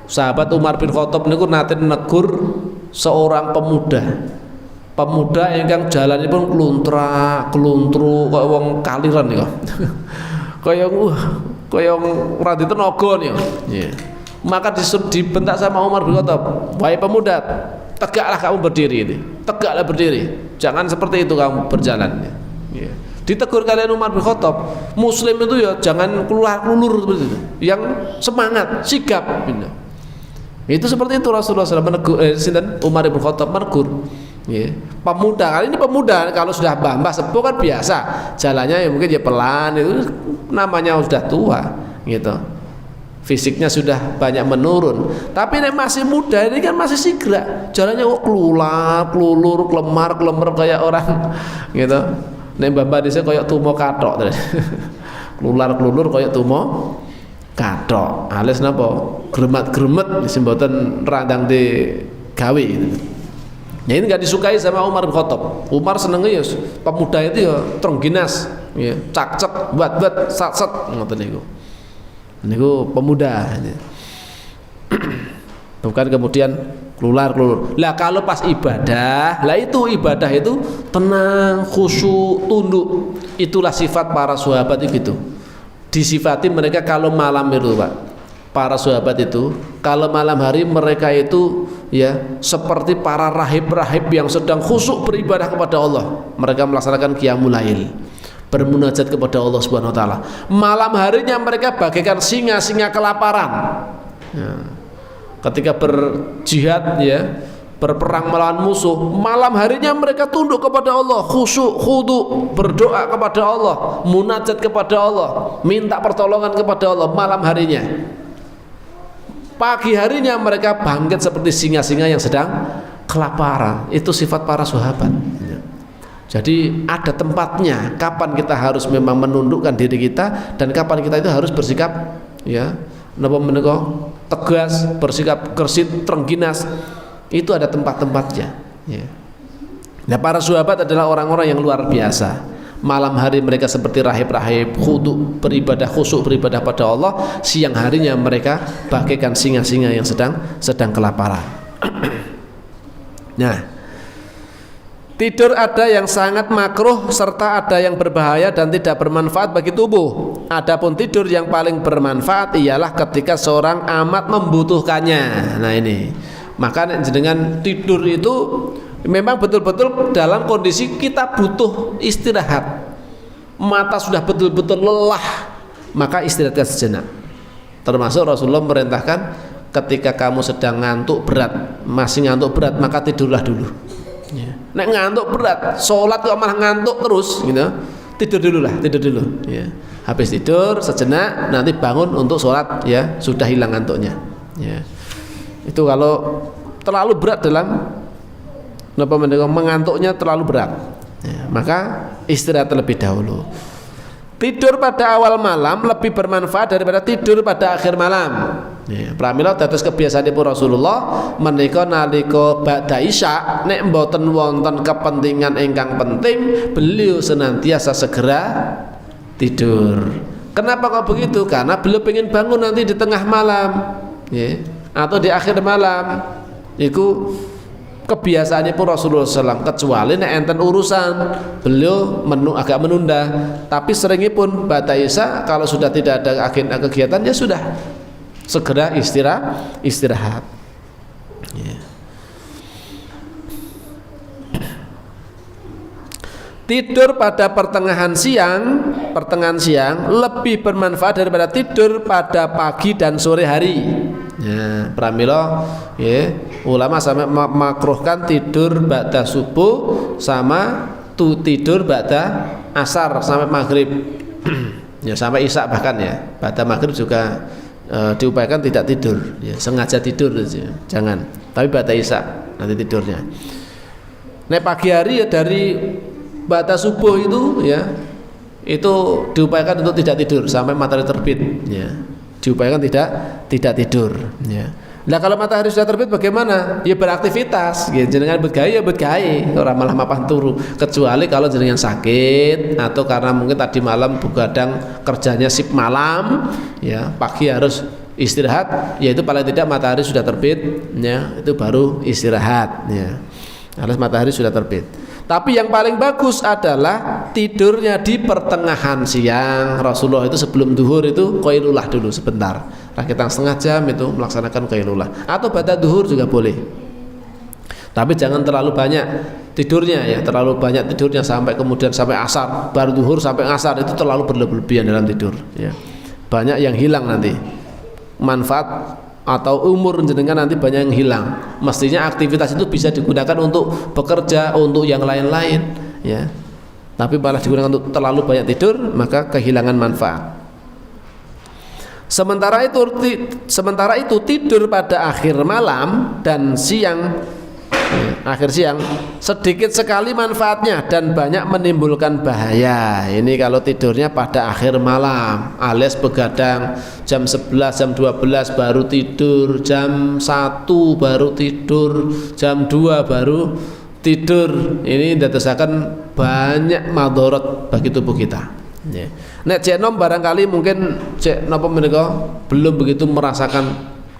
Sahabat Umar bin Khattab niku nate negur seorang pemuda ingkang jalanipun kluntrak keluntruk kaya wong kaliran niku. kaya ora ditenaga niku. Yeah. Maka dibentak sama Umar bin Khattab, "Wahai pemuda, tegaklah kamu berdiri ini. Tegaklah berdiri. Jangan seperti itu kamu berjalan." Yeah. Ditegur kalian Umar bin Khattab, Muslim itu ya jangan keluar-kelulur seperti itu. Yang semangat, sigap, gitu. Itu seperti itu Rasulullah SAW menegur, Umar bin Khattab menegur, ya. Pemuda, kali ini pemuda, kalau sudah mbah sepuh kan biasa jalannya ya mungkin ya pelan, itu namanya sudah tua, gitu. Fisiknya sudah banyak menurun. Tapi ini masih muda, ini kan masih sigrak, jalannya kok kelulur, kelemar kayak orang, gitu. Nek mbah dhisik kayak tumo kathok. Kelulur kayak tumo kathok. Alis napa? Gremet-gremet sing mboten randang di gawe gitu. Ya ini enggak disukai sama Umar bin Khattab. Umar senenge ya pemuda itu ya trengginas, ya, cak-cek, buat sat-set ngoten niku. Niku pemuda. Bukan kemudian keluar. Lah kalau pas ibadah, lah itu ibadah itu tenang, khusyuk, tunduk. Itulah sifat para sahabat itu. Disifati mereka kalau malam itu, Pak. Para sahabat itu kalau malam hari mereka itu ya seperti para rahib-rahib yang sedang khusyuk beribadah kepada Allah. Mereka melaksanakan qiyamul lail, bermunajat kepada Allah Subhanahu wa taala. Malam harinya mereka bagaikan singa-singa kelaparan. Ya. Ketika berjihad, ya, berperang melawan musuh, malam harinya mereka tunduk kepada Allah, khusyuk, khudu, berdoa kepada Allah, munajat kepada Allah, minta pertolongan kepada Allah malam harinya. Pagi harinya mereka bangkit seperti singa-singa yang sedang kelaparan. Itu sifat para sahabat. Jadi ada tempatnya kapan kita harus memang menundukkan diri kita dan kapan kita itu harus bersikap tegas, bersikap gersit, terengginas. Itu ada tempat-tempatnya ya. Nah, para sahabat adalah orang-orang yang luar biasa. Malam hari mereka seperti rahib-rahib, khudu, beribadah, khusyuk beribadah pada Allah. Siang harinya mereka bagaikan singa-singa yang sedang kelaparan. Nah, tidur ada yang sangat makruh serta ada yang berbahaya dan tidak bermanfaat bagi tubuh. Adapun tidur yang paling bermanfaat ialah ketika seorang amat membutuhkannya. Nah ini, maka dengan tidur itu memang betul-betul dalam kondisi kita butuh istirahat. Mata sudah betul-betul lelah, maka istirahatkan sejenak. Termasuk Rasulullah merintahkan ketika kamu sedang ngantuk berat, masih ngantuk berat, maka tidurlah dulu. Ya. Nek ngantuk berat, sholat kok malah ngantuk terus, gitu. Tidur dulu. Ya. Habis tidur sejenak, nanti bangun untuk sholat, ya sudah hilang ngantuknya. Ya. Itu kalau terlalu berat dalam mengantuknya terlalu berat, ya, maka istirahat terlebih dahulu. Tidur pada awal malam lebih bermanfaat daripada tidur pada akhir malam. Ya, pramila dados kebiasaanipun Rasulullah menika nalika ba'da isya nek mboten wonten kepentingan ingkang penting, beliau senantiasa segera tidur. Kenapa kok begitu? Karena beliau ingin bangun nanti di tengah malam, ya, atau di akhir malam. Itu kebiasaannya pun Rasulullah SAW, kecuali nek enten urusan beliau agak menunda. Tapi seringnya pun ba'da isya kalau sudah tidak ada agenda kegiatan, ya sudah segera istirahat. Yeah. Tidur pada pertengahan siang lebih bermanfaat daripada tidur pada pagi dan sore hari. Ya, pramila, ya, ulama sampai makruhkan tidur ba'da subuh sama tidur ba'da asar sampai maghrib. Ya, sampai isya bahkan ya. Ba'da maghrib juga diupayakan tidak tidur, ya, sengaja tidur ya. Jangan. Tapi ba'da isya nanti tidurnya. Nek pagi hari ya dari ba'da subuh itu ya, itu diupayakan untuk tidak tidur sampai matahari terbit, ya. Diupayakan tidak tidur, ya. Nah kalau matahari sudah terbit bagaimana? Ya beraktivitas, ya. Jenengan bergaya orang malah mapan turu. Kecuali kalau jenengan sakit atau karena mungkin tadi malam begadang kerjanya sip malam, ya pagi harus istirahat, yaitu paling tidak matahari sudah terbit, ya itu baru istirahat, ya. Harus matahari sudah terbit. Tapi yang paling bagus adalah tidurnya di pertengahan siang. Rasulullah itu sebelum duhur itu qailulah dulu sebentar, rakitan setengah jam itu melaksanakan qailulah. Atau ba'da duhur juga boleh. Tapi jangan terlalu banyak tidurnya, ya. Terlalu banyak tidurnya sampai kemudian sampai asar, baru duhur sampai asar, itu terlalu berlebihan dalam tidur, ya. Banyak yang hilang nanti. Manfaat atau umur jenengan nanti banyak yang hilang. Mestinya aktivitas itu bisa digunakan untuk bekerja, untuk yang lain-lain, ya. Tapi malah digunakan untuk terlalu banyak tidur, maka kehilangan manfaat. Sementara itu tidur pada akhir malam dan siang, akhir siang sedikit sekali manfaatnya dan banyak menimbulkan bahaya. Ini kalau tidurnya pada akhir malam, alias begadang jam 11, jam 12 baru tidur, jam 1 baru tidur, jam 2 baru tidur. Ini ndadosaken banyak madharat bagi tubuh kita. Nek cek nom barangkali mungkin cek napa menika belum begitu merasakan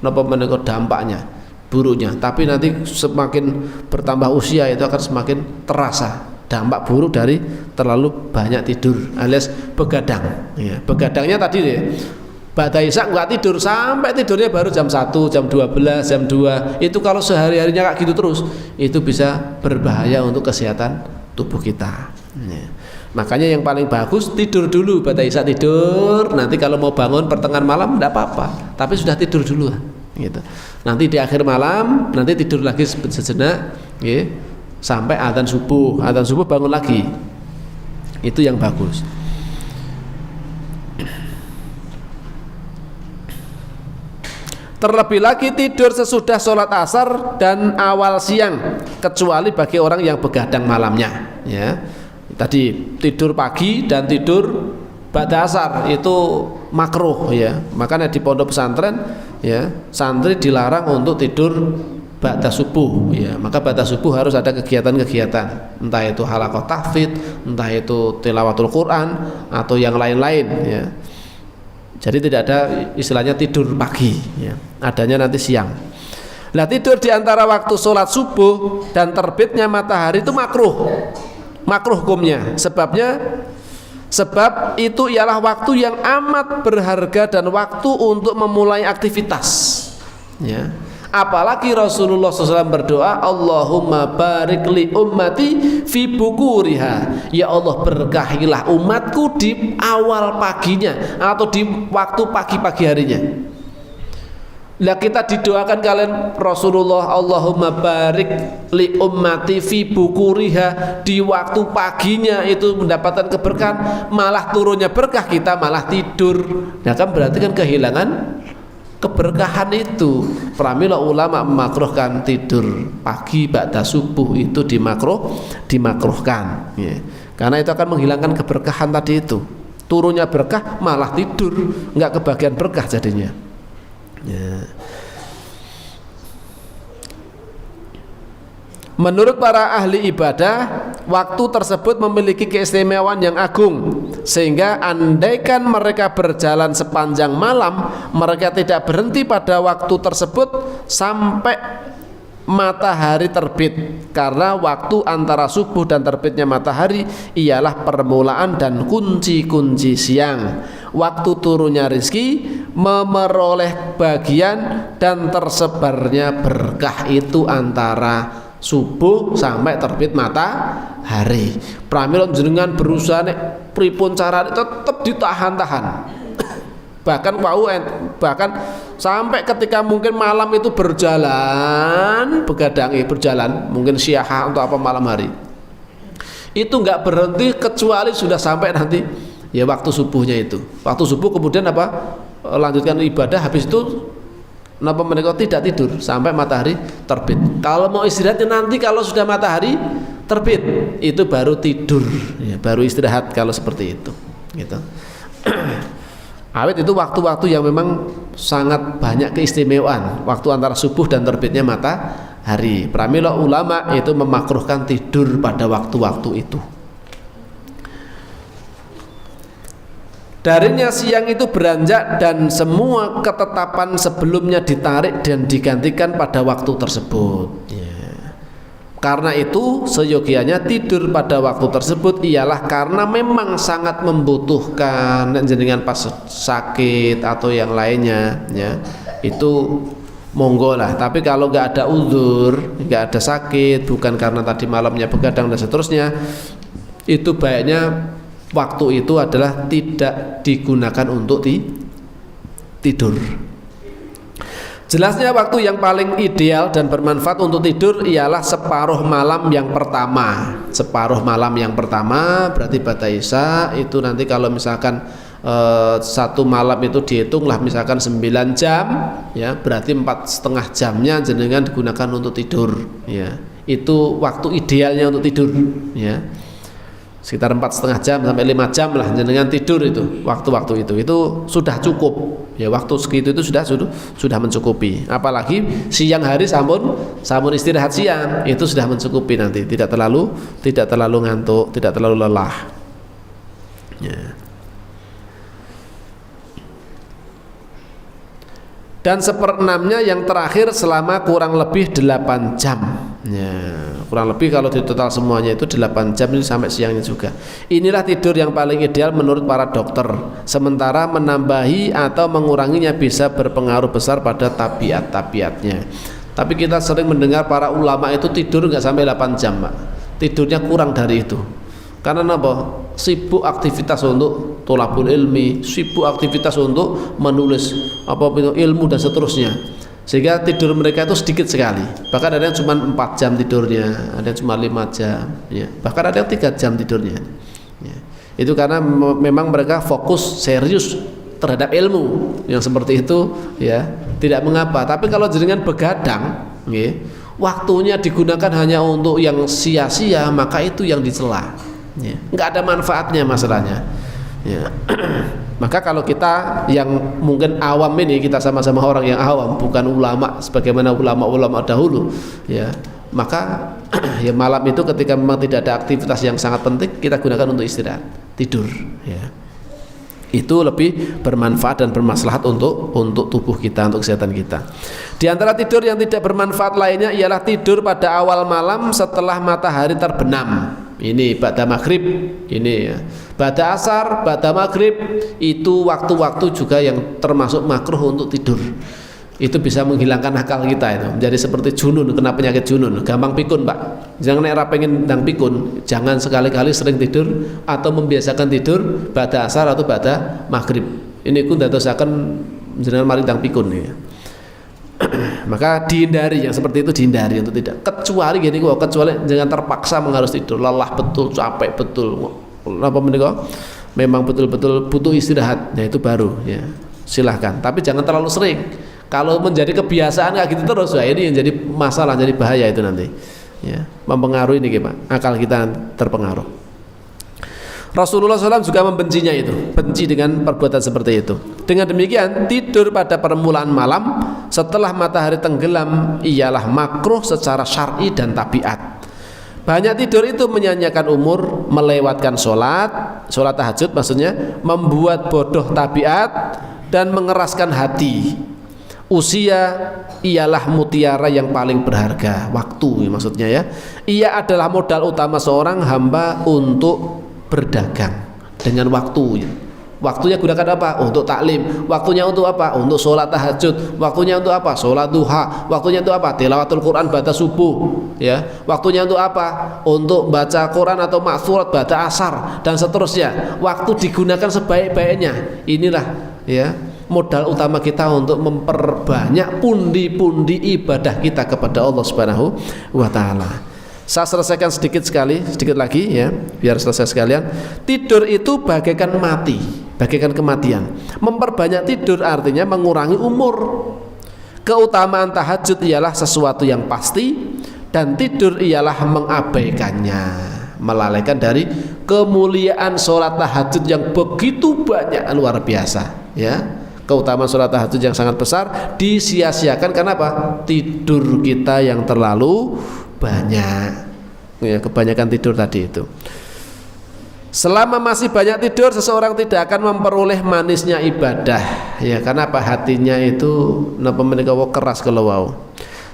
napa menika dampaknya, buruknya, tapi nanti semakin bertambah usia itu akan semakin terasa dampak buruk dari terlalu banyak tidur alias begadang, ya. Begadangnya tadi deh ba'da isya enggak tidur sampai tidurnya baru jam 1, jam 12, jam 2. Itu kalau sehari-harinya kayak gitu terus, itu bisa berbahaya untuk kesehatan tubuh kita, ya. Makanya yang paling bagus tidur dulu, ba'da isya tidur, nanti kalau mau bangun pertengahan malam enggak apa-apa, tapi sudah tidur dulu. gitu. Nanti di akhir malam nanti tidur lagi sejenak, ya, sampai adzan subuh bangun lagi. Itu yang bagus. Terlebih lagi tidur sesudah sholat asar dan awal siang, kecuali bagi orang yang begadang malamnya, ya. Tadi tidur pagi dan tidur ba'da asar itu makruh, ya. Makanya di pondok pesantren, ya, santri dilarang untuk tidur ba'da subuh, ya. Maka ba'da subuh harus ada kegiatan-kegiatan, entah itu halaqah tahfidz, entah itu tilawatul Quran atau yang lain-lain, ya. Jadi tidak ada istilahnya tidur pagi, ya. Adanya nanti siang. Nah, tidur di antara waktu sholat subuh dan terbitnya matahari itu makruh hukumnya. Sebab itu ialah waktu yang amat berharga dan waktu untuk memulai aktivitas, ya. Apalagi Rasulullah SAW berdoa, Allahumma barik li ummati fi bukuriha, ya Allah berkahilah umatku di awal paginya atau di waktu pagi harinya. Lah kita didoakan kalian Rasulullah, Allahumma barik li ummati fi bukuriha, di waktu paginya itu mendapatkan keberkahan, malah turunnya berkah kita malah tidur. Nah kan berarti kan kehilangan keberkahan itu. Pramila ulama memakruhkan tidur pagi ba'da subuh itu dimakruhkan, ya. Karena itu akan menghilangkan keberkahan tadi itu. Turunnya berkah malah tidur, nggak kebagian berkah jadinya, ya. Menurut para ahli ibadah, waktu tersebut memiliki keistimewaan yang agung, sehingga andaikan mereka berjalan sepanjang malam, mereka tidak berhenti pada waktu tersebut sampai matahari terbit, karena waktu antara subuh dan terbitnya matahari ialah permulaan dan kunci-kunci siang, waktu turunnya rizki, memeroleh bagian dan tersebarnya berkah itu antara subuh sampai terbit matahari. Pramila jenengan berusaha nek pripun carane tetep ditahan-tahan. Bahkan sampai ketika mungkin malam itu berjalan mungkin syiah untuk apa malam hari. Itu enggak berhenti kecuali sudah sampai nanti ya waktu subuhnya itu. Waktu subuh kemudian apa? Lanjutkan ibadah, habis itu napa mereka tidak tidur sampai matahari terbit. Kalau mau istirahatnya nanti kalau sudah matahari terbit itu baru tidur, ya, baru istirahat kalau seperti itu, gitu. Awet itu waktu-waktu yang memang sangat banyak keistimewaan, waktu antara subuh dan terbitnya matahari. Pramila ulama itu memakruhkan tidur pada waktu-waktu itu. Darinya siang itu beranjak dan semua ketetapan sebelumnya ditarik dan digantikan pada waktu tersebut, ya. Karena itu seyogianya tidur pada waktu tersebut ialah karena memang sangat membutuhkan, jenengan pas sakit atau yang lainnya, ya, itu monggo lah. Tapi kalau nggak ada uzur, nggak ada sakit, bukan karena tadi malamnya begadang dan seterusnya, itu baiknya waktu itu adalah tidak digunakan untuk tidur. Jelasnya waktu yang paling ideal dan bermanfaat untuk tidur ialah separuh malam yang pertama. Separuh malam yang pertama berarti ba'da isya itu nanti kalau misalkan satu malam itu dihitunglah misalkan 9 jam, ya, berarti 4,5 jamnya jenengan digunakan untuk tidur, ya. Itu waktu idealnya untuk tidur, ya. Sekitar 4,5 jam sampai 5 jam lah jenengan tidur itu, waktu-waktu itu sudah cukup, ya. Waktu segitu itu sudah mencukupi. Apalagi siang hari sampun istirahat siang, itu sudah mencukupi nanti, tidak terlalu ngantuk, tidak terlalu lelah, ya. Dan 1/6-nya yang terakhir selama kurang lebih 8 jam, ya, kurang lebih kalau di total semuanya itu 8 jam ini sampai siangnya juga. Inilah tidur yang paling ideal menurut para dokter. Sementara menambahi atau menguranginya bisa berpengaruh besar pada tabiat-tabiatnya. Tapi kita sering mendengar para ulama itu tidur nggak sampai 8 jam, Pak. Tidurnya kurang dari itu. Karena apa? Sibuk aktivitas untuk tholabul ilmi, sibuk aktivitas untuk menulis apa itu ilmu dan seterusnya. sehingga tidur mereka itu sedikit sekali. Bahkan ada yang cuma 4 jam tidurnya, ada yang cuma 5 jam, ya. Bahkan ada yang 3 jam tidurnya, ya. Itu karena memang mereka fokus serius terhadap ilmu. Yang seperti itu, ya, tidak mengapa. Tapi kalau jenengan begadang, ya, waktunya digunakan hanya untuk yang sia-sia, maka itu yang dicela, ya. Nggak ada manfaatnya masalahnya, ya. Maka kalau kita yang mungkin awam ini, kita sama-sama orang yang awam, bukan ulama sebagaimana ulama-ulama dahulu, ya, maka ya malam itu ketika memang tidak ada aktivitas yang sangat penting, kita gunakan untuk istirahat, tidur, ya. Itu lebih bermanfaat dan bermaslahat untuk tubuh kita, untuk kesehatan kita. Di antara tidur yang tidak bermanfaat lainnya ialah tidur pada awal malam setelah matahari terbenam. Ini ba'da maghrib, ini ya. Ba'da asar, ba'da maghrib, itu waktu-waktu juga yang termasuk makruh untuk tidur. Itu bisa menghilangkan akal kita, itu menjadi seperti junun, kena penyakit junun, gampang pikun, Pak. Jangan era pengen ndang pikun, jangan sekali-kali sering tidur atau membiasakan tidur ba'da asar atau ba'da maghrib. Ini ku ndadosaken jenengan mari ndang pikun ya. Maka dihindari, yang seperti itu dihindari untuk tidak, kecuali gini kok, kecuali jangan terpaksa harus tidur, lelah betul, capek betul, apa menika memang betul-betul butuh istirahat, nah itu baru ya silahkan, tapi jangan terlalu sering. Kalau menjadi kebiasaan kayak gitu terus, ya ini yang jadi masalah, jadi bahaya itu nanti, ya mempengaruhi ini Pak, akal kita terpengaruh. Rasulullah SAW juga membencinya itu, benci dengan perbuatan seperti itu. Dengan demikian, tidur pada permulaan malam setelah matahari tenggelam ialah makruh secara syar'i dan tabiat. Banyak tidur itu menyanyiakan umur, melewatkan sholat tahajud maksudnya, membuat bodoh tabiat dan mengeraskan hati. Usia ialah mutiara yang paling berharga, waktu maksudnya ya. Ia adalah modal utama seorang hamba untuk berdagang dengan waktu. Waktunya gunakan apa? Untuk taklim. Waktunya untuk apa? Untuk sholat tahajud. Waktunya untuk apa? Sholat duha. Waktunya untuk apa? Tilawatul Quran baca subuh. Ya. Waktunya untuk apa? Untuk baca Quran atau maksurat baca asar dan seterusnya. Waktu digunakan sebaik-baiknya. Inilah ya modal utama kita untuk memperbanyak pundi-pundi ibadah kita kepada Allah Subhanahu wa taala. Saya selesaikan sedikit lagi ya, biar selesai sekalian. Tidur itu bagaikan mati, bagaikan kematian. Memperbanyak tidur artinya mengurangi umur. Keutamaan tahajud ialah sesuatu yang pasti, dan tidur ialah mengabaikannya, melalaikan dari kemuliaan sholat tahajud yang begitu banyak, luar biasa ya. Keutamaan sholat tahajud yang sangat besar disia-siakan karena apa? Tidur kita yang terlalu banyak ya, kebanyakan tidur tadi itu. Selama masih banyak tidur, seseorang tidak akan memperoleh manisnya ibadah ya, karena apa? Hatinya itu napa menika keras kalau wau.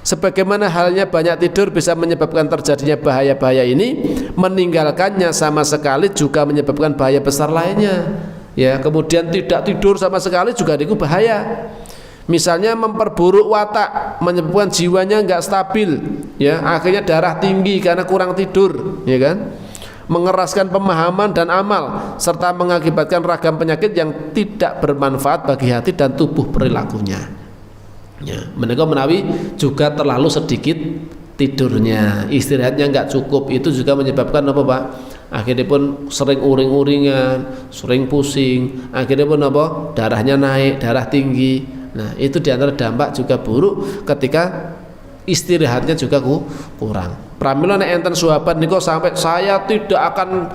Sebagaimana halnya banyak tidur bisa menyebabkan terjadinya bahaya-bahaya ini, meninggalkannya sama sekali juga menyebabkan bahaya besar lainnya ya. Kemudian tidak tidur sama sekali juga itu bahaya. Misalnya memperburuk watak, menyebabkan jiwanya enggak stabil ya, akhirnya darah tinggi karena kurang tidur ya kan, mengeraskan pemahaman dan amal serta mengakibatkan ragam penyakit yang tidak bermanfaat bagi hati dan tubuh perilakunya ya. Menika menawi juga terlalu sedikit tidurnya, istirahatnya enggak cukup, itu juga menyebabkan apa Pak? Akhirnya pun sering uring-uringan, sering pusing, akhirnya pun apa? Darahnya naik, darah tinggi. Nah itu diantara dampak juga buruk ketika istirahatnya juga kurang. Pramila nek enten sahabat niku sampai saya tidak akan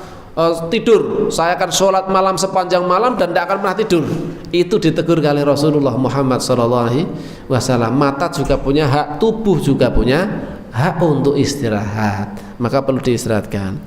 tidur, saya akan sholat malam sepanjang malam dan tidak akan pernah tidur. Itu ditegur oleh Rasulullah Muhammad SAW. Mata juga punya hak, tubuh juga punya hak untuk istirahat, maka perlu diistirahatkan.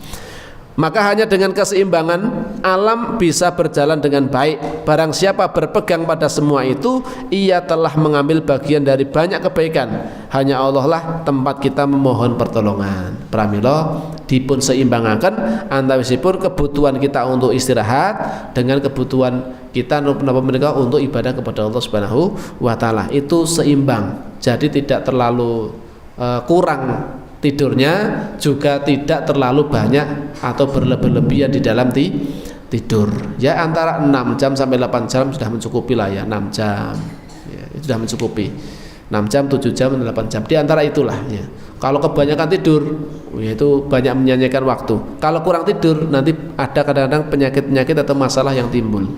Maka hanya dengan keseimbangan alam bisa berjalan dengan baik. Barang siapa berpegang pada semua itu, ia telah mengambil bagian dari banyak kebaikan. Hanya Allah lah tempat kita memohon pertolongan. Pramila dipun seimbangaken antawisipun kebutuhan kita untuk istirahat dengan kebutuhan kita untuk ibadah kepada Allah Subhanahu wa taala. Itu seimbang. Jadi tidak terlalu kurang tidurnya, juga tidak terlalu banyak atau berlebihan di dalam tidur ya, antara 6 jam sampai 8 jam sudah mencukupi lah ya, 6 jam ya, itu sudah mencukupi 6 jam, 7 jam, 8 jam di antara itulah ya. Kalau kebanyakan tidur yaitu banyak menyanyikan waktu. Kalau kurang tidur nanti ada kadang-kadang penyakit-penyakit atau masalah yang timbul.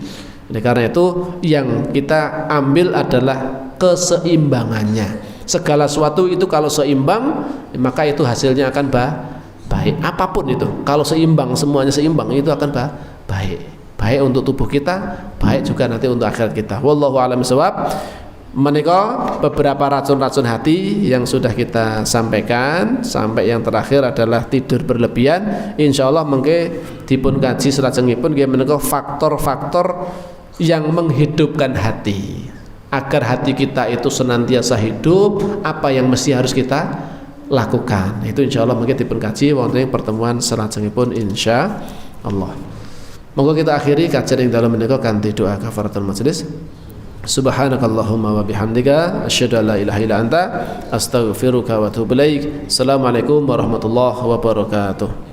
Oleh karena itu yang kita ambil adalah keseimbangannya. Segala sesuatu itu kalau seimbang maka itu hasilnya akan baik. Apapun itu kalau seimbang, semuanya seimbang, itu akan baik untuk tubuh kita, baik juga nanti untuk akhirat kita. Wallahu a'lam bishawab. Menika beberapa racun-racun hati yang sudah kita sampaikan. Sampai yang terakhir adalah tidur berlebihan. Insyaallah mengke dipun kaji salajengipun nggih menika faktor-faktor yang menghidupkan hati. Agar hati kita itu senantiasa hidup, apa yang mesti harus kita lakukan. Itu insyaallah mungkin dipun kaji wonten pertemuan salajengipun insyaallah. Monggo kita akhiri kajian ing dalem menika kanthi doa kafaratul majelis. Subhanakallahumma wa bihamdika asyhadu an la ilaha illa anta astaghfiruka wa atubu ilaik. Assalamualaikum warahmatullahi wabarakatuh.